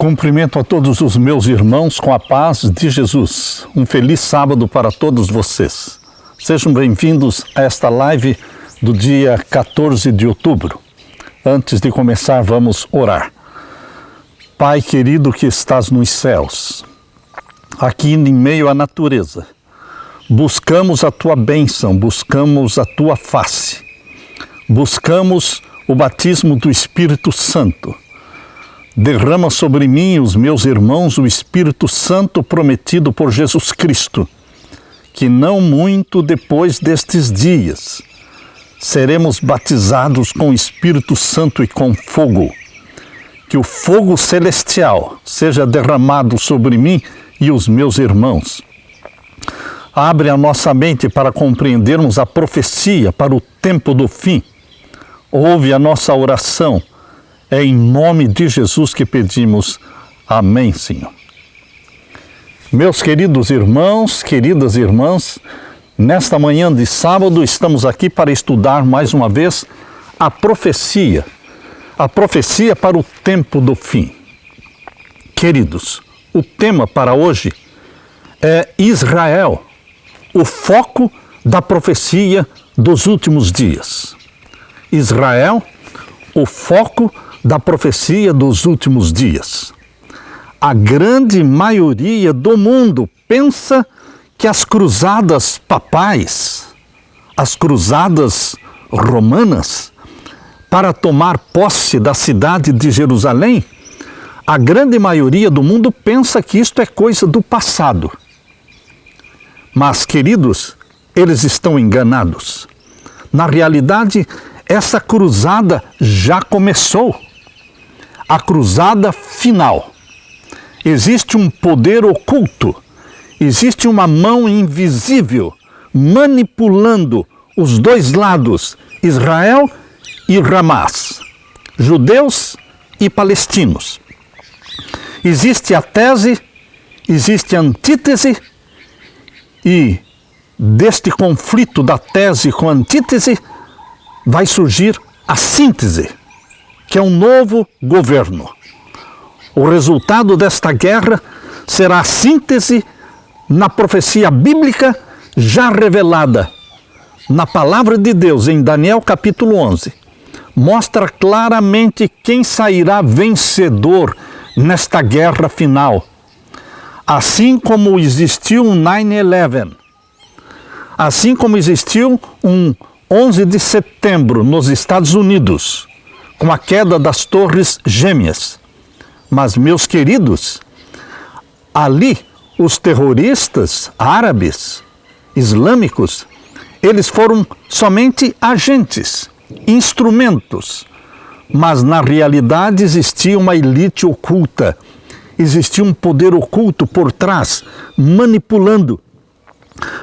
Cumprimento a todos os meus irmãos com a paz de Jesus. Um feliz sábado para todos vocês. Sejam bem-vindos a esta live do dia 14 de outubro. Antes de começar, vamos orar. Pai querido que estás nos céus, aqui em meio à natureza, buscamos a Tua bênção, buscamos a Tua face, buscamos o batismo do Espírito Santo. Derrama sobre mim e os meus irmãos o Espírito Santo prometido por Jesus Cristo, que não muito depois destes dias seremos batizados com o Espírito Santo e com fogo. Que o fogo celestial seja derramado sobre mim e os meus irmãos. Abre a nossa mente para compreendermos a profecia para o tempo do fim. Ouve a nossa oração. É em nome de Jesus que pedimos. Amém, Senhor. Meus queridos irmãos, queridas irmãs, nesta manhã de sábado estamos aqui para estudar mais uma vez a profecia para o tempo do fim. Queridos, o tema para hoje é Israel, o foco da profecia dos últimos dias. Israel, o foco da profecia dos últimos dias. A grande maioria do mundo pensa que as cruzadas papais, as cruzadas romanas, para tomar posse da cidade de Jerusalém, a grande maioria do mundo pensa que isto é coisa do passado. Mas, queridos, eles estão enganados. Na realidade, essa cruzada já começou. A cruzada final. Existe um poder oculto, existe uma mão invisível manipulando os dois lados, Israel e Hamas, judeus e palestinos. Existe a tese, existe a antítese, e deste conflito da tese com a antítese vai surgir a síntese, que é um novo governo. O resultado desta guerra será a síntese na profecia bíblica já revelada na palavra de Deus em Daniel capítulo 11. Mostra claramente quem sairá vencedor nesta guerra final. Assim como existiu um 9/11, assim como existiu um 11 de setembro nos Estados Unidos, com a queda das Torres Gêmeas. Mas, meus queridos, ali os terroristas árabes, islâmicos, eles foram somente agentes, instrumentos. Mas, na realidade, existia uma elite oculta, existia um poder oculto por trás, manipulando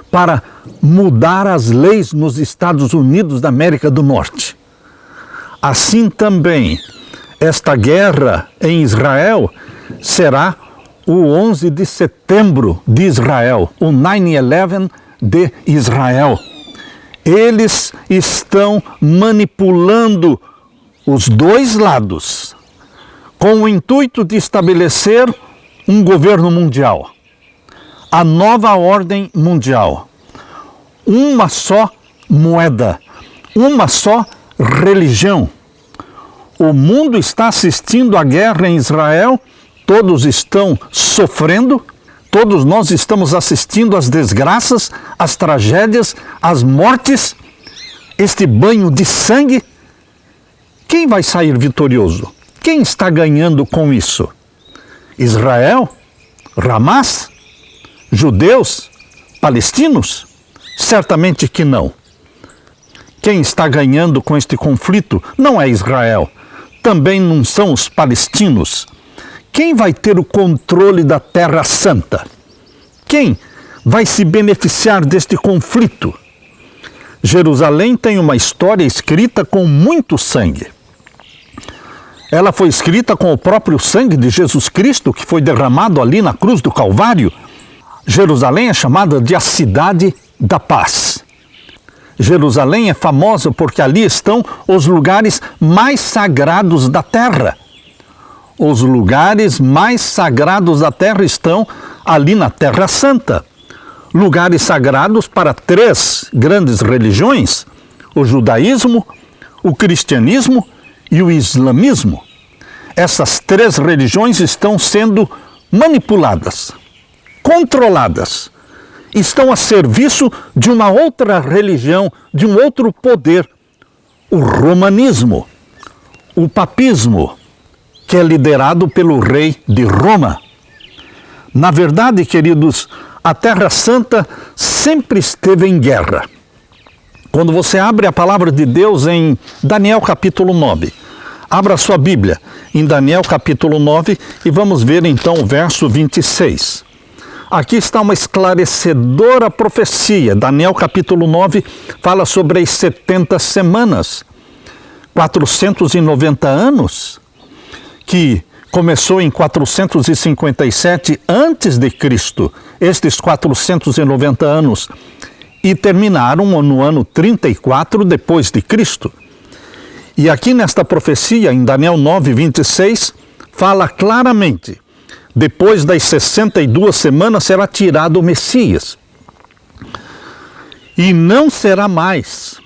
para mudar as leis nos Estados Unidos da América do Norte. Assim também, esta guerra em Israel será o 11 de setembro de Israel, o 9/11 de Israel. Eles estão manipulando os dois lados com o intuito de estabelecer um governo mundial, a nova ordem mundial, uma só moeda, uma só religião. O mundo está assistindo à guerra em Israel, todos estão sofrendo, todos nós estamos assistindo às desgraças, às tragédias, às mortes, este banho de sangue. Quem vai sair vitorioso? Quem está ganhando com isso? Israel? Hamas? Judeus? Palestinos? Certamente que não. Quem está ganhando com este conflito não é Israel, também não são os palestinos. Quem vai ter o controle da Terra Santa? Quem vai se beneficiar deste conflito? Jerusalém tem uma história escrita com muito sangue. Ela foi escrita com o próprio sangue de Jesus Cristo, que foi derramado ali na cruz do Calvário. Jerusalém é chamada de a cidade da paz. Jerusalém é famosa porque ali estão os lugares mais sagrados da terra. Os lugares mais sagrados da terra estão ali na Terra Santa. Lugares sagrados para 3 grandes religiões: o judaísmo, o cristianismo e o islamismo. Essas 3 religiões estão sendo manipuladas, controladas, estão a serviço de uma outra religião, de um outro poder, o romanismo, o papismo, que é liderado pelo rei de Roma. Na verdade, queridos, a Terra Santa sempre esteve em guerra. Quando você abre a palavra de Deus em Daniel capítulo 9, abra sua Bíblia em Daniel capítulo 9 e vamos ver então o verso 26. Aqui está uma esclarecedora profecia. Daniel capítulo 9 fala sobre as 70 semanas, 490 anos, que começou em 457 antes de Cristo, estes 490 anos, e terminaram no ano 34 depois de Cristo. E aqui nesta profecia, em Daniel 9, 26, fala claramente: depois das 62 semanas será tirado o Messias, e não será mais,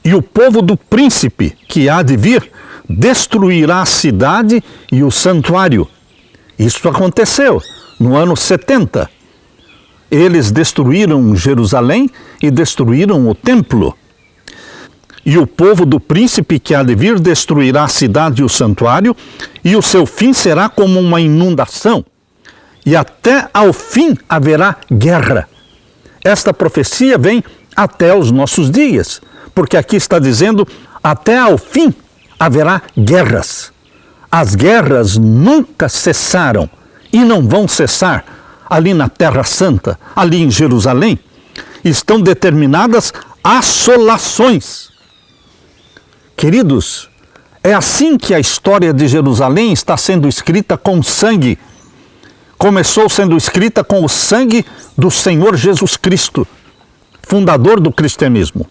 e o povo do príncipe que há de vir destruirá a cidade e o santuário. Isso aconteceu no ano 70. Eles destruíram Jerusalém e destruíram o templo. E o povo do príncipe que há de vir destruirá a cidade e o santuário, e o seu fim será como uma inundação. E até ao fim haverá guerra. Esta profecia vem até os nossos dias, porque aqui está dizendo: até ao fim haverá guerras. As guerras nunca cessaram e não vão cessar ali na Terra Santa, ali em Jerusalém. Estão determinadas assolações. Queridos, é assim que a história de Jerusalém está sendo escrita com sangue. Começou sendo escrita com o sangue do Senhor Jesus Cristo, fundador do cristianismo.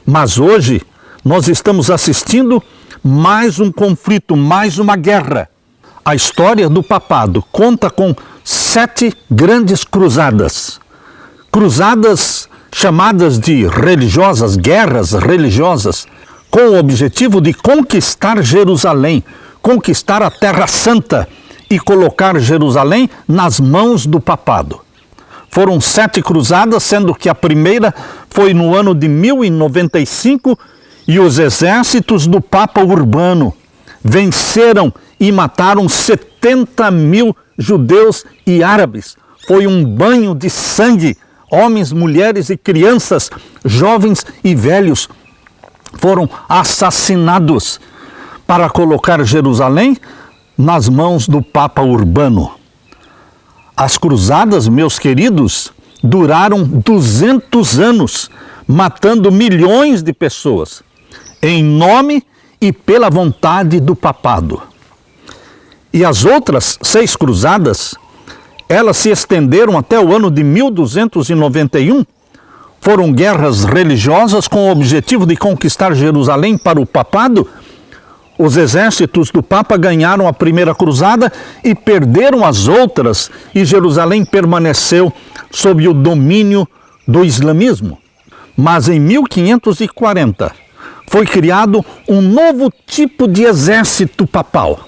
Mas hoje nós estamos assistindo mais um conflito, mais uma guerra. A história do papado conta com 7 grandes cruzadas. Cruzadas chamadas de religiosas, guerras religiosas, com o objetivo de conquistar Jerusalém, conquistar a Terra Santa e colocar Jerusalém nas mãos do papado. Foram 7 cruzadas, sendo que a primeira foi no ano de 1095, e os exércitos do Papa Urbano venceram e mataram 70 mil judeus e árabes. Foi um banho de sangue. Homens, mulheres e crianças, jovens e velhos foram assassinados para colocar Jerusalém nas mãos do Papa Urbano. As cruzadas, meus queridos, duraram 200 anos, matando milhões de pessoas, em nome e pela vontade do papado. E as outras 6 cruzadas, elas se estenderam até o ano de 1291, foram guerras religiosas com o objetivo de conquistar Jerusalém para o papado. Os exércitos do Papa ganharam a primeira cruzada e perderam as outras, e Jerusalém permaneceu sob o domínio do islamismo. Mas em 1540 foi criado um novo tipo de exército papal,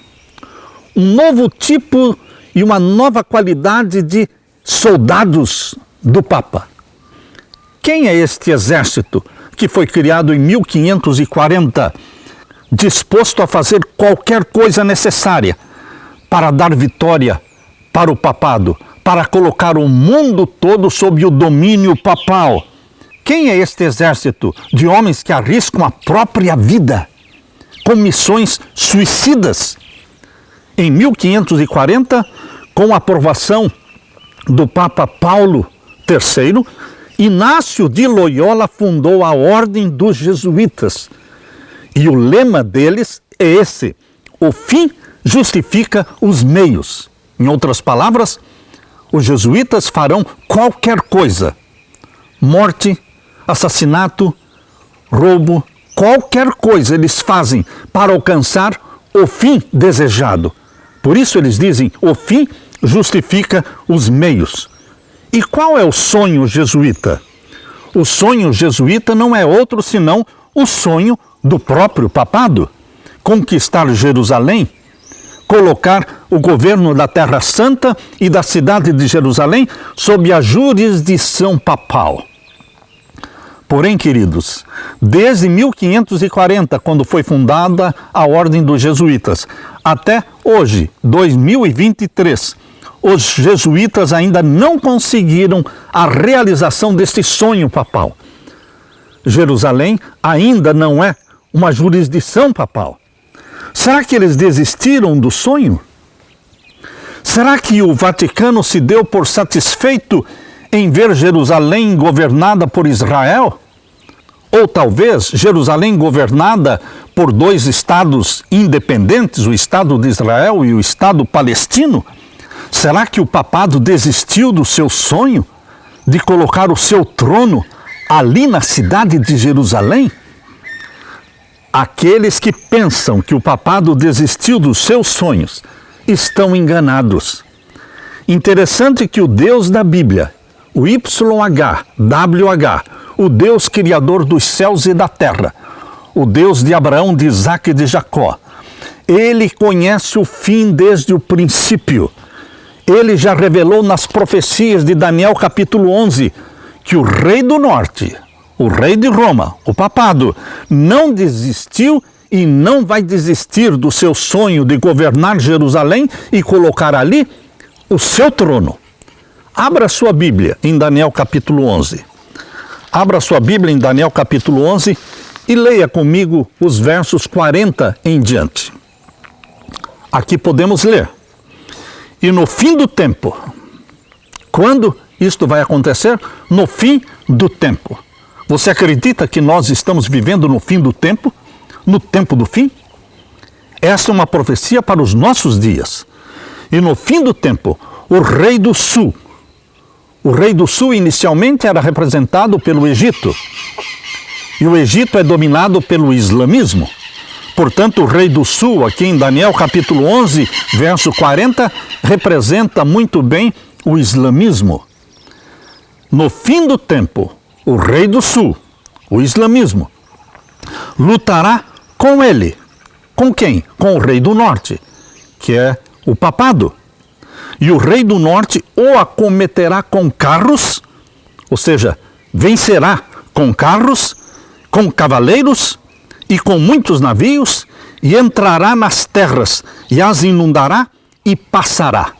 um novo tipo e uma nova qualidade de soldados do Papa. Quem é este exército que foi criado em 1540, disposto a fazer qualquer coisa necessária para dar vitória para o papado, para colocar o mundo todo sob o domínio papal? Quem é este exército de homens que arriscam a própria vida com missões suicidas? Em 1540, com a aprovação do Papa Paulo III, Inácio de Loyola fundou a Ordem dos Jesuítas. E o lema deles é esse: o fim justifica os meios. Em outras palavras, os jesuítas farão qualquer coisa: morte, assassinato, roubo, qualquer coisa eles fazem para alcançar o fim desejado, Por isso eles dizem, o fim justifica os meios. E qual é o sonho jesuíta? O sonho jesuíta não é outro senão o sonho do próprio papado. Conquistar Jerusalém, colocar o governo da Terra Santa e da cidade de Jerusalém sob a jurisdição papal. Porém, queridos, desde 1540, quando foi fundada a Ordem dos Jesuítas, até hoje, 2023, os jesuítas ainda não conseguiram a realização deste sonho papal. Jerusalém ainda não é uma jurisdição papal. Será que eles desistiram do sonho? Será que o Vaticano se deu por satisfeito em ver Jerusalém governada por Israel? Ou talvez Jerusalém governada por dois estados independentes, o Estado de Israel e o Estado palestino? Será que o papado desistiu do seu sonho de colocar o seu trono ali na cidade de Jerusalém? Aqueles que pensam que o papado desistiu dos seus sonhos estão enganados. Interessante que o Deus da Bíblia, o YHWH, o Deus criador dos céus e da terra, o Deus de Abraão, de Isaque e de Jacó, ele conhece o fim desde o princípio. Ele já revelou nas profecias de Daniel capítulo 11 que o rei do norte, o rei de Roma, o papado, não desistiu e não vai desistir do seu sonho de governar Jerusalém e colocar ali o seu trono. Abra sua Bíblia em Daniel capítulo 11. Abra sua Bíblia em Daniel capítulo 11 e leia comigo os versos 40 em diante. Aqui podemos ler. E no fim do tempo, quando isto vai acontecer? No fim do tempo. Você acredita que nós estamos vivendo no fim do tempo? No tempo do fim? Essa é uma profecia para os nossos dias. E no fim do tempo, o rei do sul. O rei do sul inicialmente era representado pelo Egito. E o Egito é dominado pelo islamismo. Portanto, o rei do sul, aqui em Daniel capítulo 11, verso 40, representa muito bem o islamismo. No fim do tempo, o rei do sul, o islamismo, lutará com ele. Com quem? Com o rei do norte, que é o papado. E o rei do norte o acometerá com carros, ou seja, vencerá com carros, com cavaleiros e com muitos navios, e entrará nas terras, e as inundará e passará.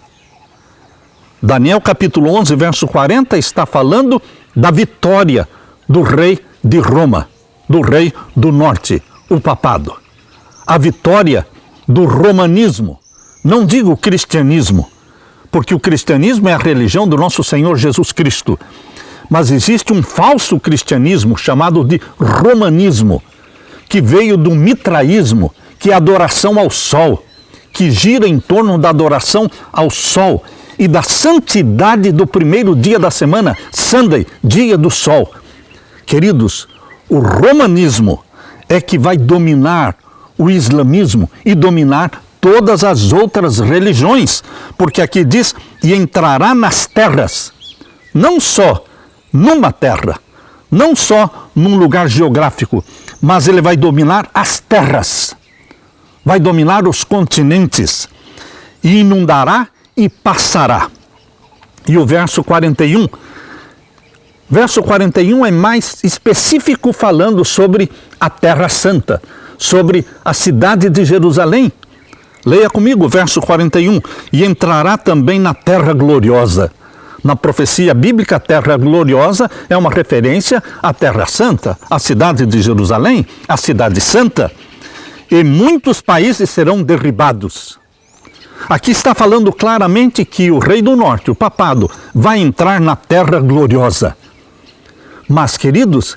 Daniel capítulo 11, verso 40, está falando da vitória do rei de Roma, do rei do norte, o papado. A vitória do romanismo, não digo cristianismo, porque o cristianismo é a religião do nosso Senhor Jesus Cristo, mas existe um falso cristianismo chamado de romanismo, que veio do mitraísmo, que é a adoração ao sol, que gira em torno da adoração ao sol e da santidade do primeiro dia da semana, Sunday, dia do sol. Queridos, o romanismo é que vai dominar o islamismo e dominar todas as outras religiões, porque aqui diz, e entrará nas terras, não só numa terra, não só num lugar geográfico, mas ele vai dominar as terras, vai dominar os continentes, e inundará e passará. E o verso 41, é mais específico, falando sobre a Terra Santa, sobre a cidade de Jerusalém. Leia comigo o verso 41, e entrará também na Terra Gloriosa. Na profecia bíblica, a Terra Gloriosa é uma referência à Terra Santa, à cidade de Jerusalém, à cidade santa. E muitos países serão derribados. Aqui está falando claramente que o rei do norte, o papado, vai entrar na Terra Gloriosa. Mas, queridos,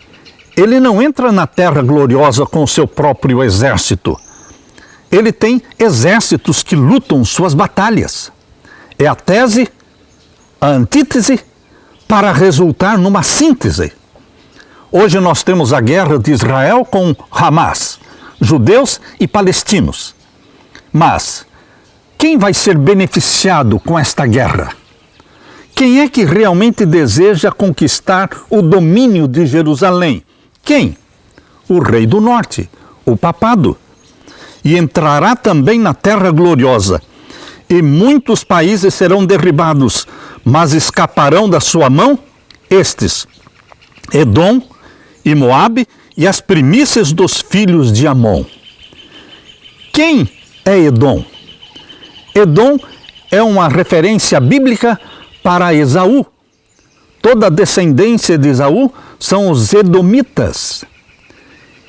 ele não entra na Terra Gloriosa com o seu próprio exército. Ele tem exércitos que lutam suas batalhas. É a tese, a antítese, para resultar numa síntese. Hoje nós temos a guerra de Israel com Hamas, judeus e palestinos. Mas Quem vai ser beneficiado com esta guerra? Quem é que realmente deseja conquistar o domínio de Jerusalém? Quem? O rei do norte, o papado. E entrará também na terra gloriosa. E muitos países serão derribados, mas escaparão da sua mão estes: Edom e Moabe e as primícias dos filhos de Amon. Quem é Edom? Edom é uma referência bíblica para Esaú. Toda a descendência de Esaú são os edomitas.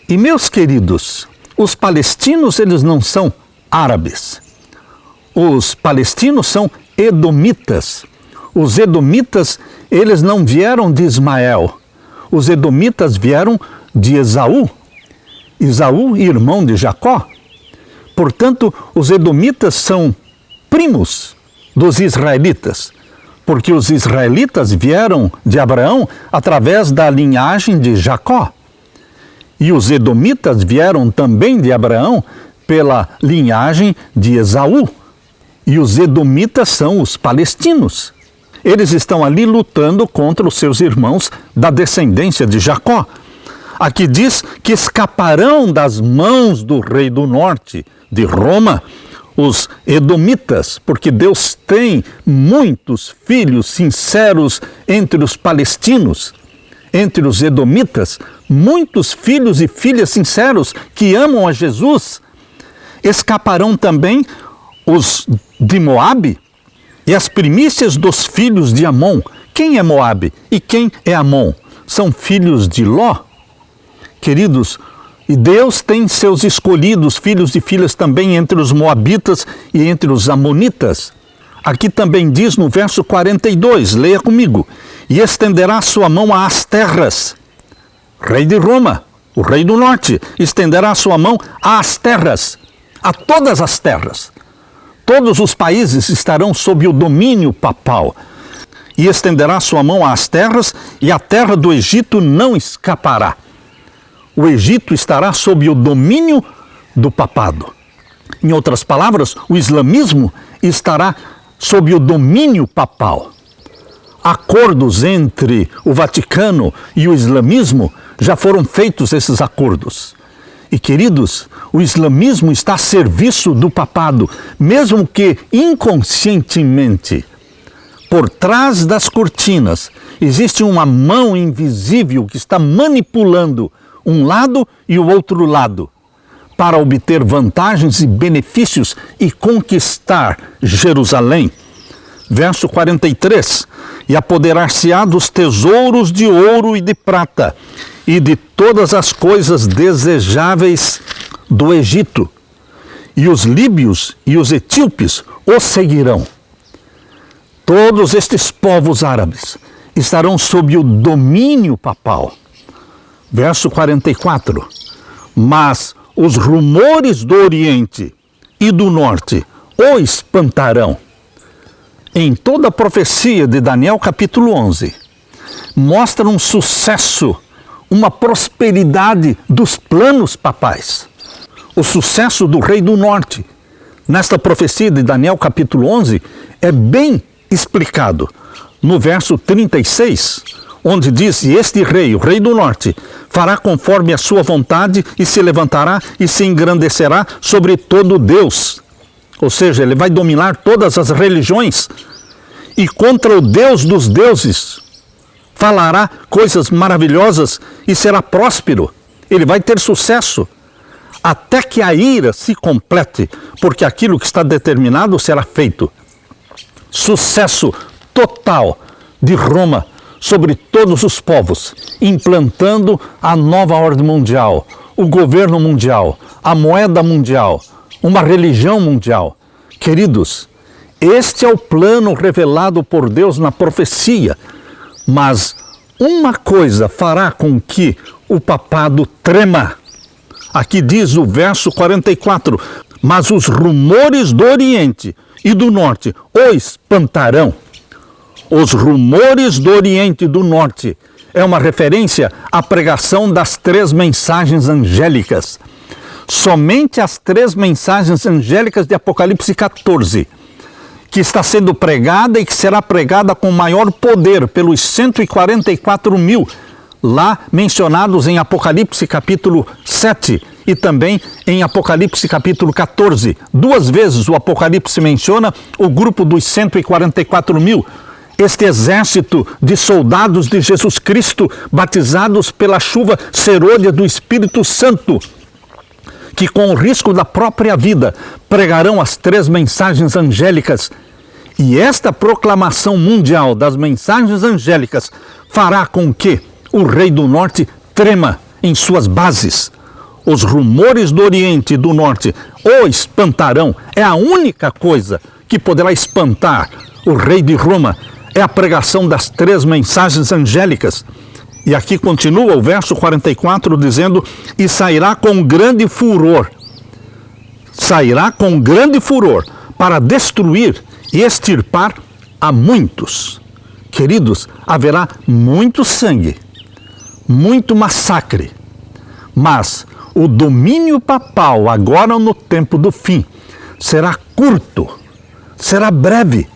E meus queridos, os palestinos, eles não são árabes. Os palestinos são edomitas. Os edomitas, eles não vieram de Ismael. Os edomitas vieram de Esaú. Esaú, irmão de Jacó. Portanto, os edomitas são primos dos israelitas, porque os israelitas vieram de Abraão através da linhagem de Jacó. E os edomitas vieram também de Abraão pela linhagem de Esaú. E os edomitas são os palestinos. Eles estão ali lutando contra os seus irmãos da descendência de Jacó. Aqui diz que escaparão das mãos do rei do norte, de Roma, os edomitas, porque Deus tem muitos filhos sinceros entre os palestinos, entre os edomitas, muitos filhos e filhas sinceros que amam a Jesus. Escaparão também os de Moabe e as primícias dos filhos de Amon. Quem é Moabe e quem é Amon? São filhos de Ló. Queridos, e Deus tem seus escolhidos, filhos e filhas também entre os moabitas e entre os amonitas. Aqui também diz no verso 42, leia comigo: e estenderá sua mão às terras. Rei de Roma, o rei do norte, estenderá sua mão às terras, a todas as terras. Todos os países estarão sob o domínio papal. E estenderá sua mão às terras, e a terra do Egito não escapará. O Egito estará sob o domínio do papado. Em outras palavras, o islamismo estará sob o domínio papal. Acordos entre o Vaticano e o islamismo, já foram feitos esses acordos. E queridos, o islamismo está a serviço do papado, mesmo que inconscientemente. Por trás das cortinas existe uma mão invisível que está manipulando um lado e o outro lado, para obter vantagens e benefícios e conquistar Jerusalém. Verso 43, e apoderar-se-á dos tesouros de ouro e de prata, e de todas as coisas desejáveis do Egito, e os líbios e os etíopes o seguirão. Todos estes povos árabes estarão sob o domínio papal. Verso 44, mas os rumores do Oriente e do Norte o espantarão. Em toda a profecia de Daniel capítulo 11, mostra um sucesso, uma prosperidade dos planos papais. O sucesso do rei do norte, nesta profecia de Daniel capítulo 11, é bem explicado. No verso 36, onde diz: e este rei, o rei do norte, fará conforme a sua vontade e se levantará e se engrandecerá sobre todo Deus. Ou seja, ele vai dominar todas as religiões. E contra o Deus dos deuses falará coisas maravilhosas e será próspero. Ele vai ter sucesso até que a ira se complete, porque aquilo que está determinado será feito. Sucesso total de Roma sobre todos os povos, implantando a nova ordem mundial, o governo mundial, a moeda mundial, uma religião mundial. Queridos, este é o plano revelado por Deus na profecia, mas uma coisa fará com que o papado trema. Aqui diz o verso 44, mas os rumores do Oriente e do Norte o espantarão. Os rumores do Oriente e do Norte é uma referência à pregação das 3 mensagens angélicas. somente as 3 mensagens angélicas de Apocalipse 14, que está sendo pregada e que será pregada com maior poder pelos 144.000 lá mencionados em Apocalipse capítulo 7 e também em Apocalipse capítulo 14. 2 vezes o Apocalipse menciona o grupo dos 144.000, este exército de soldados de Jesus Cristo, batizados pela chuva serôdia do Espírito Santo, que com o risco da própria vida pregarão as 3 mensagens angélicas. E esta proclamação mundial das mensagens angélicas fará com que o rei do norte trema em suas bases. Os rumores do Oriente e do Norte o espantarão. É a única coisa que poderá espantar o rei de Roma, é a pregação das 3 mensagens angélicas. E aqui continua o verso 44 dizendo: e sairá com grande furor. Sairá com grande furor para destruir e extirpar a muitos. Queridos, haverá muito sangue, muito massacre, mas o domínio papal, agora no tempo do fim, será curto, será breve.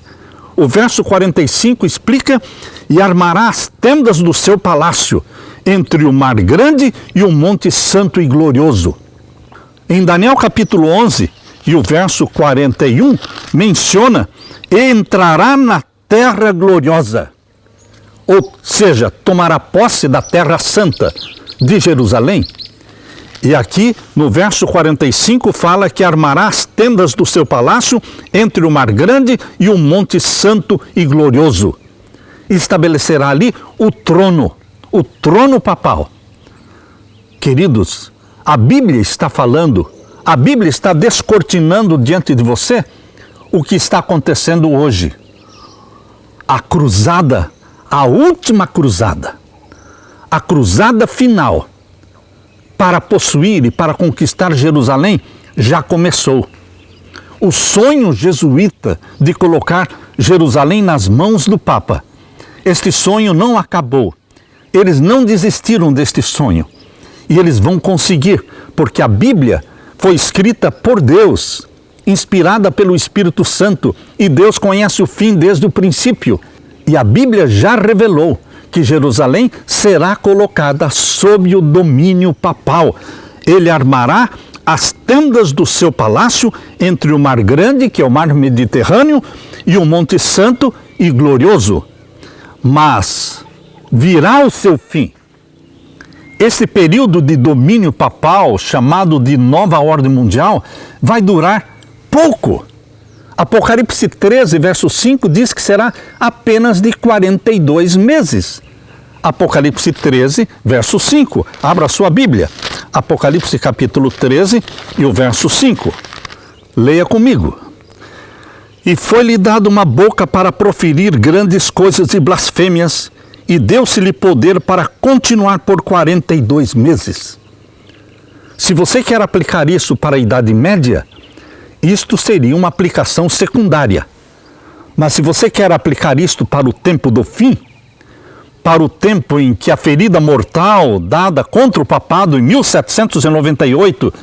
O verso 45 explica: e armará as tendas do seu palácio entre o mar grande e o monte santo e glorioso. Em Daniel capítulo 11 e o verso 41 menciona: e entrará na terra gloriosa, ou seja, tomará posse da terra santa de Jerusalém. E aqui no verso 45 fala que armará as tendas do seu palácio entre o mar grande e o monte santo e glorioso. Estabelecerá ali o trono papal. Queridos, a Bíblia está falando, a Bíblia está descortinando diante de você o que está acontecendo hoje. A cruzada, a última cruzada, a cruzada final para possuir e para conquistar Jerusalém já começou. O sonho jesuíta de colocar Jerusalém nas mãos do Papa, este sonho não acabou. Eles não desistiram deste sonho. E eles vão conseguir, porque a Bíblia foi escrita por Deus, inspirada pelo Espírito Santo, e Deus conhece o fim desde o princípio. E a Bíblia já revelou que Jerusalém será colocada sob o domínio papal. Ele armará as tendas do seu palácio entre o Mar Grande, que é o Mar Mediterrâneo, e o Monte Santo e Glorioso. Mas virá o seu fim. Esse período de domínio papal, chamado de Nova Ordem Mundial, vai durar pouco. Apocalipse 13, verso 5, diz que será apenas de 42 meses. Apocalipse 13, verso 5. Abra a sua Bíblia. Apocalipse capítulo 13 e o verso 5. Leia comigo. E foi-lhe dado uma boca para proferir grandes coisas e blasfêmias, e deu-se-lhe poder para continuar por 42 meses. Se você quer aplicar isso para a Idade Média, isto seria uma aplicação secundária. Mas se você quer aplicar isto para o tempo do fim, para o tempo em que a ferida mortal dada contra o papado em 1798,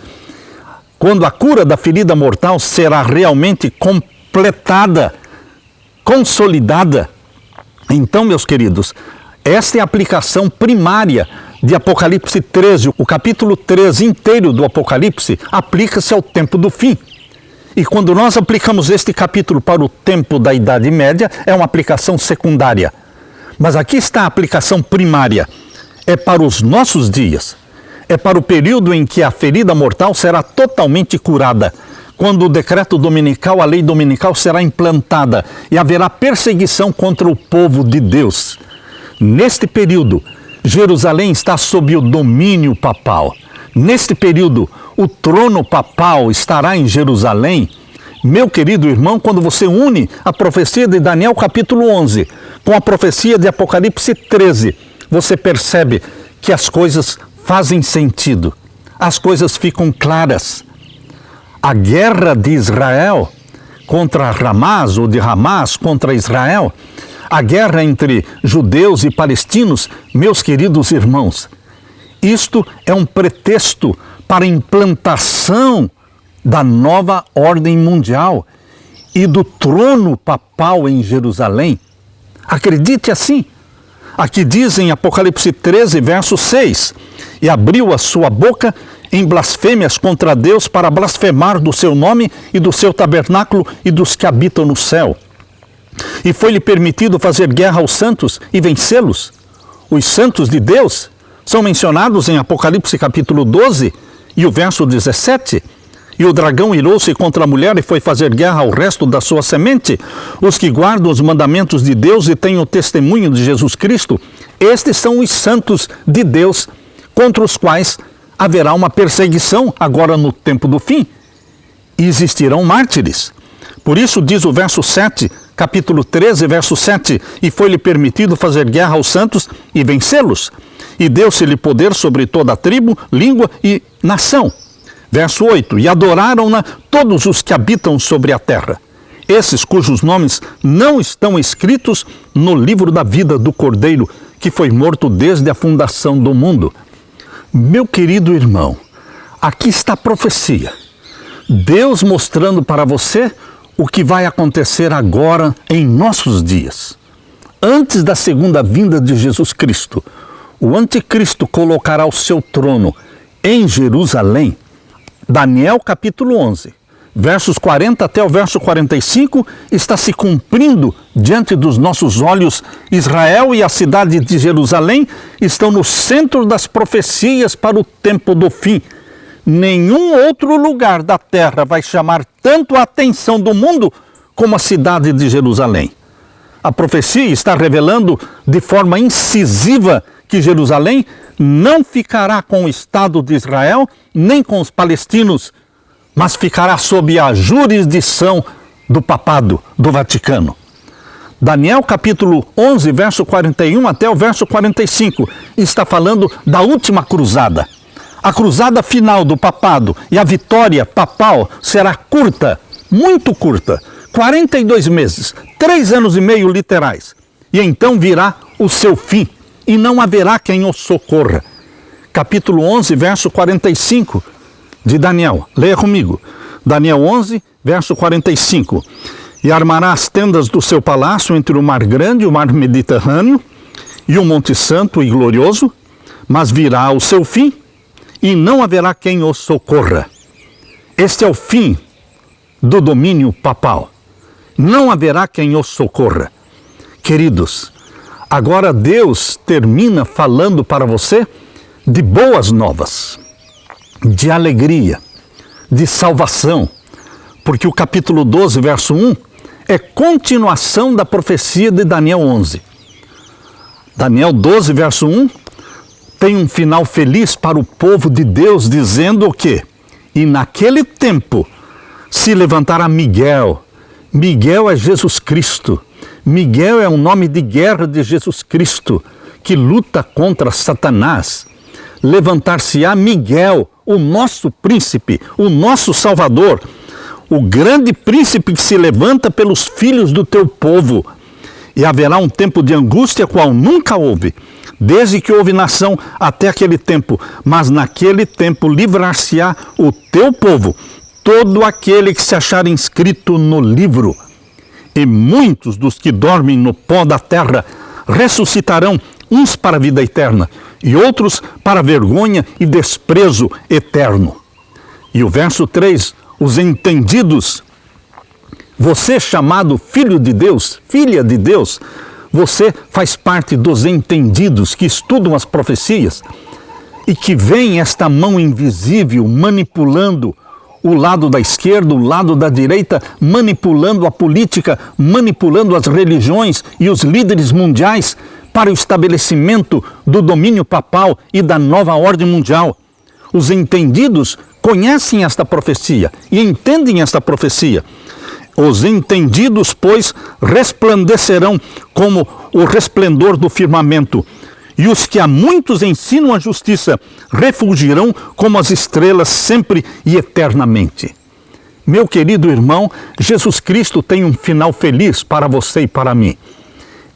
quando a cura da ferida mortal será realmente completada, consolidada, então, meus queridos, esta é a aplicação primária de Apocalipse 13. O capítulo 13 inteiro do Apocalipse aplica-se ao tempo do fim. E quando nós aplicamos este capítulo para o tempo da Idade Média, é uma aplicação secundária. Mas aqui está a aplicação primária. É para os nossos dias. É para o período em que a ferida mortal será totalmente curada. Quando o decreto dominical, a lei dominical será implantada e haverá perseguição contra o povo de Deus. Neste período, Jerusalém está sob o domínio papal. Neste período, o trono papal estará em Jerusalém. Meu querido irmão, quando você une a profecia de Daniel capítulo 11 com a profecia de Apocalipse 13, você percebe que as coisas fazem sentido. As coisas ficam claras. A guerra de Israel contra Hamas, ou de Hamas contra Israel, a guerra entre judeus e palestinos, meus queridos irmãos, isto é um pretexto para a implantação da nova ordem mundial e do trono papal em Jerusalém. Acredite assim. Aqui diz em Apocalipse 13, verso 6, e abriu a sua boca em blasfêmias contra Deus para blasfemar do seu nome e do seu tabernáculo e dos que habitam no céu. E foi-lhe permitido fazer guerra aos santos e vencê-los. Os santos de Deus são mencionados em Apocalipse capítulo 12 e o verso 17. E o dragão irou-se contra a mulher e foi fazer guerra ao resto da sua semente, os que guardam os mandamentos de Deus e têm o testemunho de Jesus Cristo. Estes são os santos de Deus, contra os quais haverá uma perseguição agora no tempo do fim. E existirão mártires. Por isso diz o verso 7, capítulo 13, verso 7, e foi-lhe permitido fazer guerra aos santos e vencê-los. E deu-se-lhe poder sobre toda a tribo, língua e nação. Verso 8, e adoraram-na todos os que habitam sobre a terra. Esses cujos nomes não estão escritos no livro da vida do Cordeiro, que foi morto desde a fundação do mundo. Meu querido irmão, aqui está a profecia. Deus mostrando para você o que vai acontecer agora em nossos dias. Antes da segunda vinda de Jesus Cristo, o anticristo colocará o seu trono em Jerusalém. Daniel capítulo 11, versos 40 até o verso 45, está se cumprindo diante dos nossos olhos. Israel e a cidade de Jerusalém estão no centro das profecias para o tempo do fim. Nenhum outro lugar da terra vai chamar tanto a atenção do mundo como a cidade de Jerusalém. A profecia está revelando de forma incisiva que Jerusalém não ficará com o Estado de Israel, nem com os palestinos, mas ficará sob a jurisdição do papado, do Vaticano. Daniel capítulo 11, verso 41 até o verso 45, está falando da última cruzada. A cruzada final do papado e a vitória papal será curta, muito curta, 42 meses, 3 anos e meio literais. E então virá o seu fim, e não haverá quem o socorra. Capítulo 11, verso 45 de Daniel. Leia comigo. Daniel 11, verso 45. E armará as tendas do seu palácio entre o mar grande e o mar Mediterrâneo e o monte santo e glorioso, mas virá o seu fim e não haverá quem o socorra. Este é o fim do domínio papal. Não haverá quem o socorra. Queridos, agora Deus termina falando para você de boas novas, de alegria, de salvação, porque o capítulo 12, verso 1, é continuação da profecia de Daniel 11. Daniel 12, verso 1, tem um final feliz para o povo de Deus, dizendo o quê? E naquele tempo se levantará Miguel. Miguel é Jesus Cristo. Miguel é o nome de guerra de Jesus Cristo, que luta contra Satanás. Levantar-se-á Miguel, o nosso príncipe, o nosso Salvador, o grande príncipe que se levanta pelos filhos do teu povo. E haverá um tempo de angústia, qual nunca houve, desde que houve nação até aquele tempo. Mas naquele tempo livrar-se-á o teu povo, todo aquele que se achar inscrito no livro. E muitos dos que dormem no pó da terra ressuscitarão, uns para a vida eterna e outros para vergonha e desprezo eterno. E o verso 3, os entendidos. Você chamado filho de Deus, filha de Deus, você faz parte dos entendidos que estudam as profecias e que veem esta mão invisível manipulando o lado da esquerda, o lado da direita, manipulando a política, manipulando as religiões e os líderes mundiais para o estabelecimento do domínio papal e da nova ordem mundial. Os entendidos conhecem esta profecia e entendem esta profecia. Os entendidos, pois, resplandecerão como o resplendor do firmamento, e os que a muitos ensinam a justiça refulgirão como as estrelas sempre e eternamente. Meu querido irmão, Jesus Cristo tem um final feliz para você e para mim.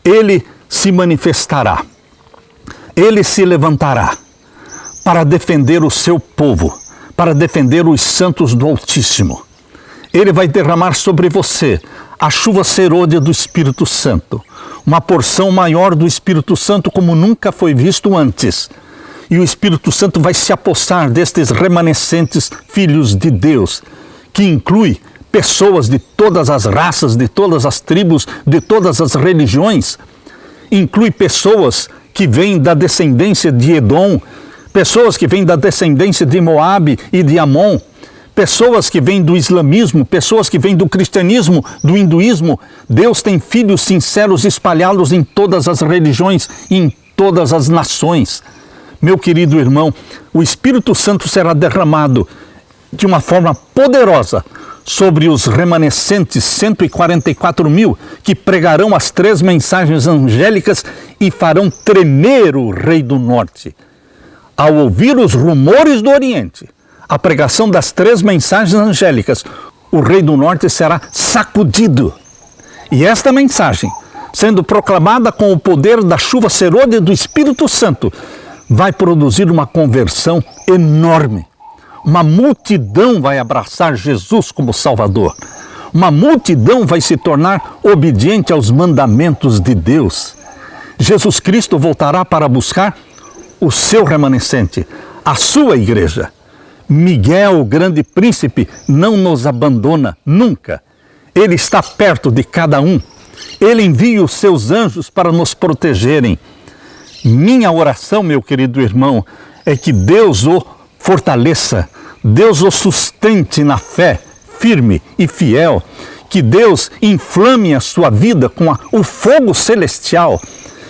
Ele se manifestará, ele se levantará para defender o seu povo, para defender os santos do Altíssimo. Ele vai derramar sobre você a chuva serôdia do Espírito Santo, uma porção maior do Espírito Santo como nunca foi visto antes. E o Espírito Santo vai se apossar destes remanescentes filhos de Deus, que inclui pessoas de todas as raças, de todas as tribos, de todas as religiões. Inclui pessoas que vêm da descendência de Edom, pessoas que vêm da descendência de Moabe e de Amon, pessoas que vêm do islamismo, pessoas que vêm do cristianismo, do hinduísmo. Deus tem filhos sinceros espalhados em todas as religiões e em todas as nações. Meu querido irmão, o Espírito Santo será derramado de uma forma poderosa sobre os remanescentes 144.000 que pregarão as 3 mensagens angélicas e farão tremer o Rei do Norte. Ao ouvir os rumores do Oriente, a pregação das 3 mensagens angélicas, o Rei do Norte será sacudido. E esta mensagem, sendo proclamada com o poder da chuva serôdia do Espírito Santo, vai produzir uma conversão enorme. Uma multidão vai abraçar Jesus como Salvador. Uma multidão vai se tornar obediente aos mandamentos de Deus. Jesus Cristo voltará para buscar o seu remanescente, a sua igreja. Miguel, o grande príncipe, não nos abandona nunca. Ele está perto de cada um. Ele envia os seus anjos para nos protegerem. Minha oração, meu querido irmão, é que Deus o fortaleça, Deus o sustente na fé, firme e fiel, que Deus inflame a sua vida com o fogo celestial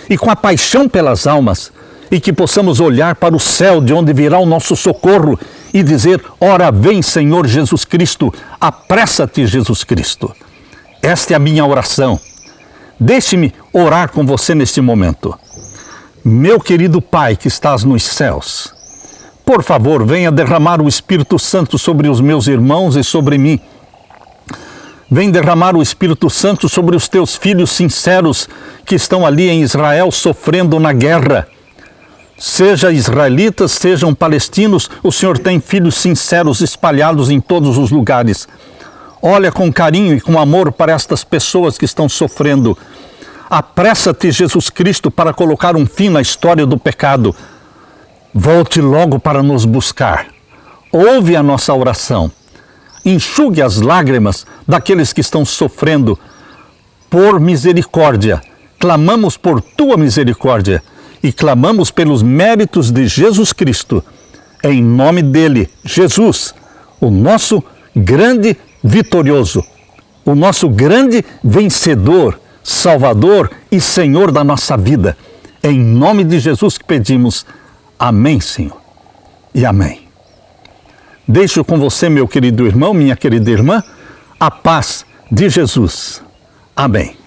e com a paixão pelas almas, e que possamos olhar para o céu de onde virá o nosso socorro e dizer: ora vem, Senhor Jesus Cristo, apressa-te, Jesus Cristo. Esta é a minha oração. Deixe-me orar com você neste momento. Meu querido Pai que estás nos céus, por favor, venha derramar o Espírito Santo sobre os meus irmãos e sobre mim. Vem derramar o Espírito Santo sobre os teus filhos sinceros que estão ali em Israel sofrendo na guerra. Seja israelitas, sejam palestinos, o Senhor tem filhos sinceros espalhados em todos os lugares. Olha com carinho e com amor para estas pessoas que estão sofrendo. Apressa-te, Jesus Cristo, para colocar um fim na história do pecado. Volte logo para nos buscar. Ouve a nossa oração. Enxugue as lágrimas daqueles que estão sofrendo. Por misericórdia, clamamos por tua misericórdia e clamamos pelos méritos de Jesus Cristo. Em nome dele, Jesus, o nosso grande vitorioso, o nosso grande vencedor, Salvador e Senhor da nossa vida. Em nome de Jesus que pedimos. Amém, Senhor. E amém. Deixo com você, meu querido irmão, minha querida irmã, a paz de Jesus. Amém.